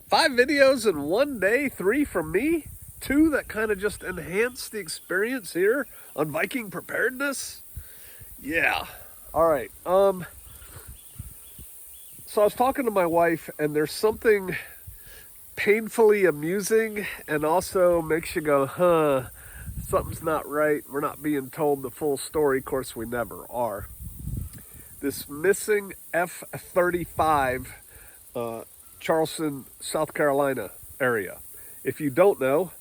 5 videos in one day, 3 from me, 2 that kind of just enhance the experience here on Viking preparedness. Yeah. All right. So I was talking to my wife, and there's something painfully amusing and also makes you go, huh, something's not right. We're not being told the full story. Of course, we never are. This missing F35, Charleston, South Carolina area. If you don't know,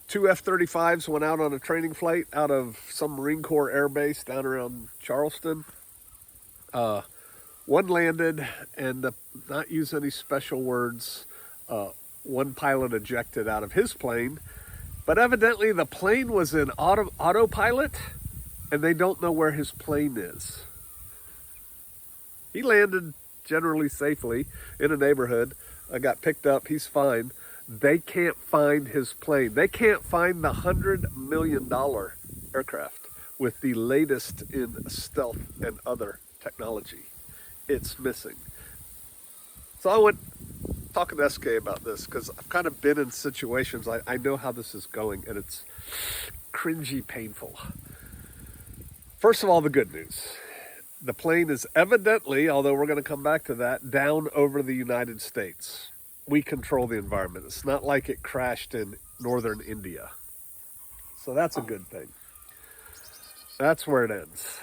2 F-35s went out on a training flight out of some Marine Corps air base down around Charleston. One landed, and not use any special words, one pilot ejected out of his plane, but evidently the plane was in autopilot, and they don't know where his plane is. He landed generally safely in a neighborhood, got picked up, he's fine. They can't find his plane. They can't find the $100 million aircraft with the latest in stealth and other technology. It's missing. So I went talking to SK about this because I've kind of been in situations. I know how this is going, and it's cringy painful. First of all, the good news. The plane is evidently, although we're going to come back to that, down over the United States. We control the environment. It's not like it crashed in northern India. So that's a good thing. That's where it ends.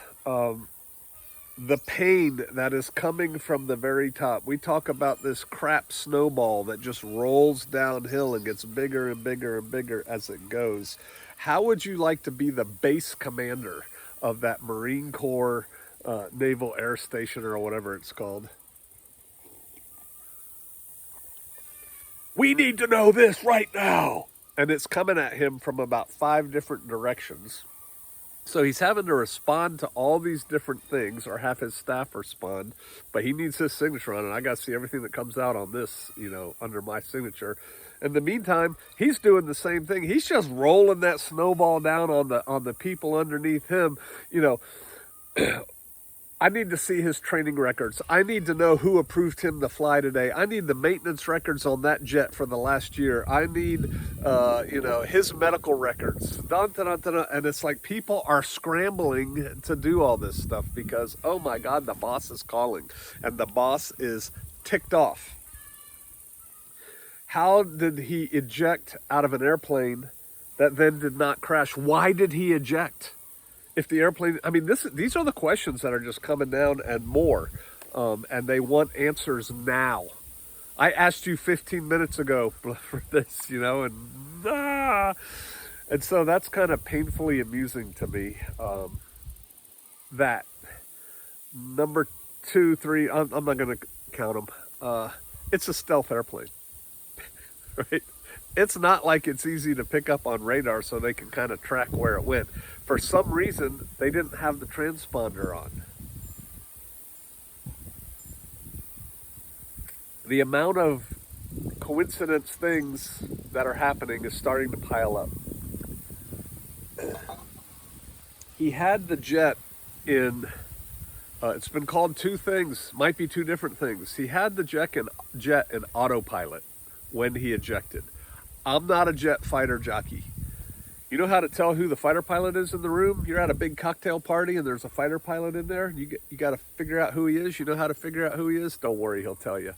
The pain that is coming from the very top. We talk about this crap snowball that just rolls downhill and gets bigger and bigger and bigger as it goes. How would you like to be the base commander of that Marine Corps Naval Air Station or whatever it's called? We need to know this right now. And it's coming at him from about 5 different directions. So he's having to respond to all these different things, or have his staff respond, but he needs his signature on it. I got to see everything that comes out on this, under my signature. In the meantime, he's doing the same thing. He's just rolling that snowball down on the people underneath him. I need to see his training records. I need to know who approved him to fly today. I need the maintenance records on that jet for the last year. I need, his medical records. Dun, dun, dun, dun. And it's like people are scrambling to do all this stuff because, oh my God, the boss is calling. And the boss is ticked off. How did he eject out of an airplane that then did not crash? Why did he eject? If the airplane, these are the questions that are just coming down and more, and they want answers now. I asked you 15 minutes ago for this, and so that's kind of painfully amusing to me. That number 2, 3, I'm not going to count them. It's a stealth airplane, right? It's not like it's easy to pick up on radar so they can kind of track where it went. For some reason, they didn't have the transponder on. The amount of coincidence things that are happening is starting to pile up. He had the jet in, it's been called 2 things, might be 2 different things. He had the jet in autopilot when he ejected. I'm not a jet fighter jockey. You know how to tell who the fighter pilot is in the room? You're at a big cocktail party and there's a fighter pilot in there. You got to figure out who he is. You know how to figure out who he is? Don't worry, he'll tell you.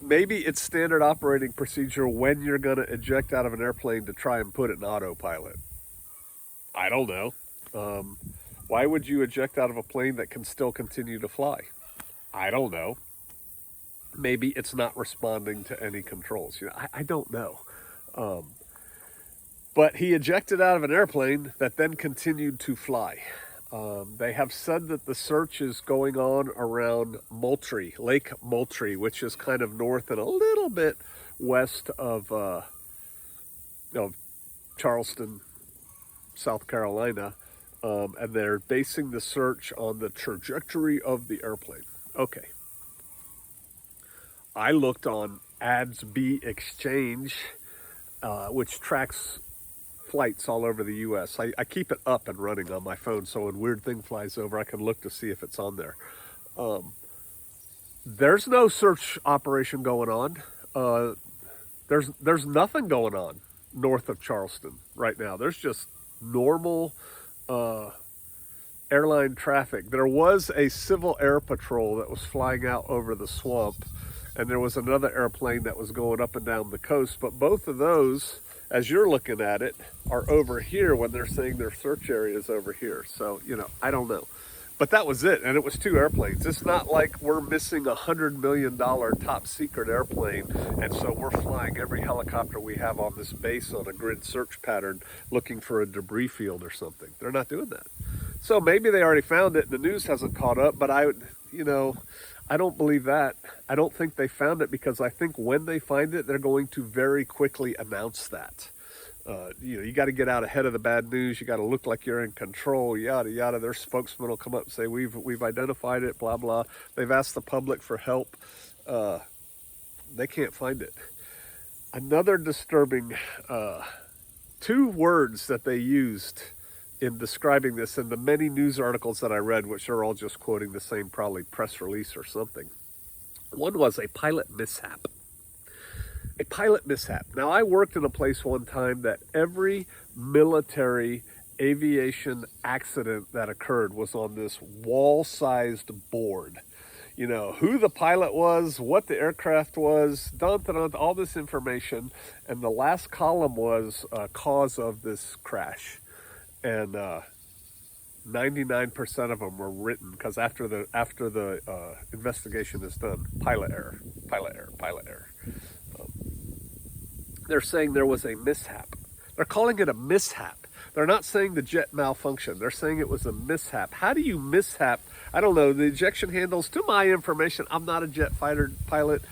Maybe it's standard operating procedure when you're going to eject out of an airplane to try and put it in autopilot. I don't know. Why would you eject out of a plane that can still continue to fly? I don't know. Maybe it's not responding to any controls. I don't know. But he ejected out of an airplane that then continued to fly. They have said that the search is going on around Moultrie, Lake Moultrie, which is kind of north and a little bit west of Charleston, South Carolina. And they're basing the search on the trajectory of the airplane. Okay. I looked on ADS-B Exchange, which tracks flights all over the U.S. I keep it up and running on my phone, so when weird thing flies over, I can look to see if it's on there. There's no search operation going on. There's nothing going on north of Charleston right now. There's just normal airline traffic. There was a civil air patrol that was flying out over the swamp, and there was another airplane that was going up and down the coast. But both of those, as you're looking at it, are over here when they're saying their search area is over here. So, I don't know. But that was it, and it was 2 airplanes. It's not like we're missing $100 million top secret airplane, and so we're flying every helicopter we have on this base on a grid search pattern looking for a debris field or something. They're not doing that. So maybe they already found it, and the news hasn't caught up, but I don't believe that. I don't think they found it, because I think when they find it, they're going to very quickly announce that. You got to get out ahead of the bad news. You got to look like you're in control, yada, yada. Their spokesman will come up and say, we've identified it, blah, blah. They've asked the public for help. They can't find it. Another disturbing 2 words that they used in describing this in the many news articles that I read, which are all just quoting the same probably press release or something. One was a pilot mishap. A pilot mishap. Now, I worked in a place one time that every military aviation accident that occurred was on this wall-sized board. Who the pilot was, what the aircraft was, all this information. And the last column was cause of this crash. And 99% of them were written, because after the investigation is done, pilot error. They're saying there was a mishap. They're calling it a mishap. They're not saying the jet malfunctioned. They're saying it was a mishap. How do you mishap? I don't know. The ejection handles, to my information, I'm not a jet fighter pilot,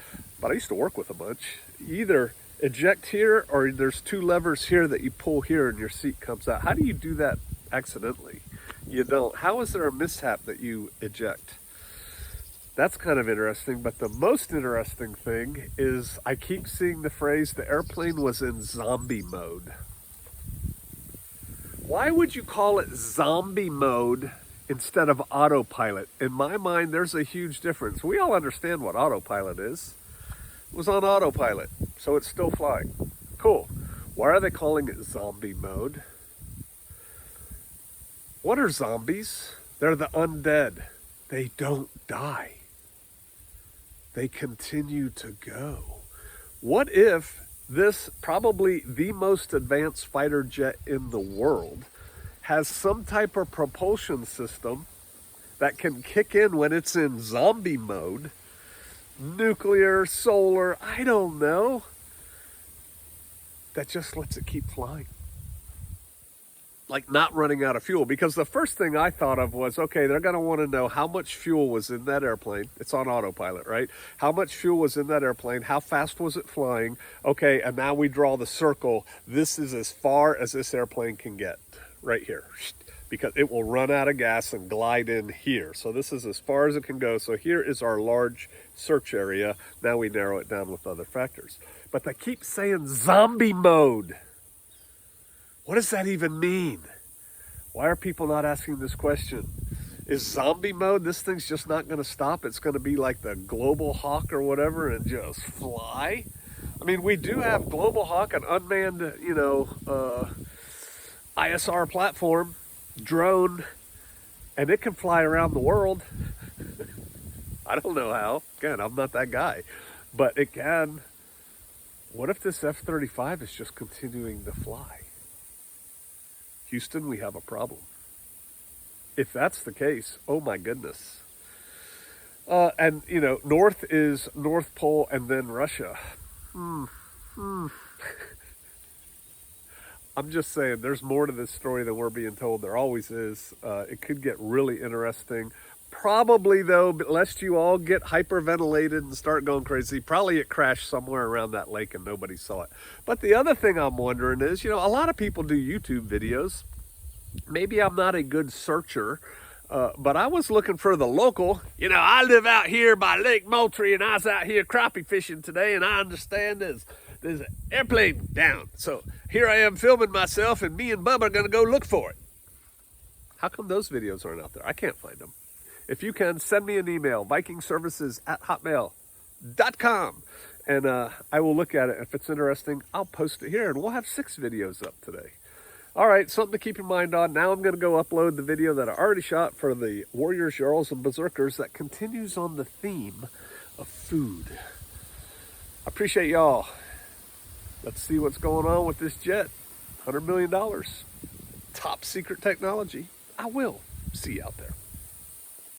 but I used to work with a bunch. You either eject here, or there's 2 levers here that you pull here and your seat comes out. How do you do that accidentally? You don't. How is there a mishap that you eject? That's kind of interesting, but the most interesting thing is I keep seeing the phrase, the airplane was in zombie mode. Why would you call it zombie mode instead of autopilot? In my mind, there's a huge difference. We all understand what autopilot is. It was on autopilot, so it's still flying. Cool. Why are they calling it zombie mode? What are zombies? They're the undead. They don't die. They continue to go. What if this, probably the most advanced fighter jet in the world, has some type of propulsion system that can kick in when it's in zombie mode? Nuclear, solar, I don't know. That just lets it keep flying. Like not running out of fuel. Because the first thing I thought of was, okay, they're going to want to know how much fuel was in that airplane. It's on autopilot, right? How much fuel was in that airplane? How fast was it flying? Okay, and now we draw the circle. This is as far as this airplane can get, right here. Because it will run out of gas and glide in here. So this is as far as it can go. So here is our large search area. Now we narrow it down with other factors. But they keep saying zombie mode. What does that even mean? Why are people not asking this question? Is zombie mode, this thing's just not going to stop? It's going to be like the Global Hawk or whatever and just fly? I mean, we do have Global Hawk, an unmanned, ISR platform, drone, and it can fly around the world. I don't know how. Again, I'm not that guy. But it can. What if this F35 is just continuing to fly? Houston, we have a problem. If that's the case, oh my goodness. And, north is North Pole and then Russia. I'm just saying, there's more to this story than we're being told. There always is. It could get really interesting. Probably, though, lest you all get hyperventilated and start going crazy, probably it crashed somewhere around that lake and nobody saw it. But the other thing I'm wondering is, a lot of people do YouTube videos. Maybe I'm not a good searcher, but I was looking for the local. I live out here by Lake Moultrie, and I was out here crappie fishing today, and I understand there's an airplane down. So here I am filming myself, and me and Bubba are going to go look for it. How come those videos aren't out there? I can't find them. If you can, send me an email, vikingservices@hotmail.com. And I will look at it. If it's interesting, I'll post it here, and we'll have 6 videos up today. All right, something to keep in mind on. Now I'm going to go upload the video that I already shot for the Warriors, Jarls, and Berserkers that continues on the theme of food. I appreciate y'all. Let's see what's going on with this jet. $100 million. Top secret technology. I will see you out there.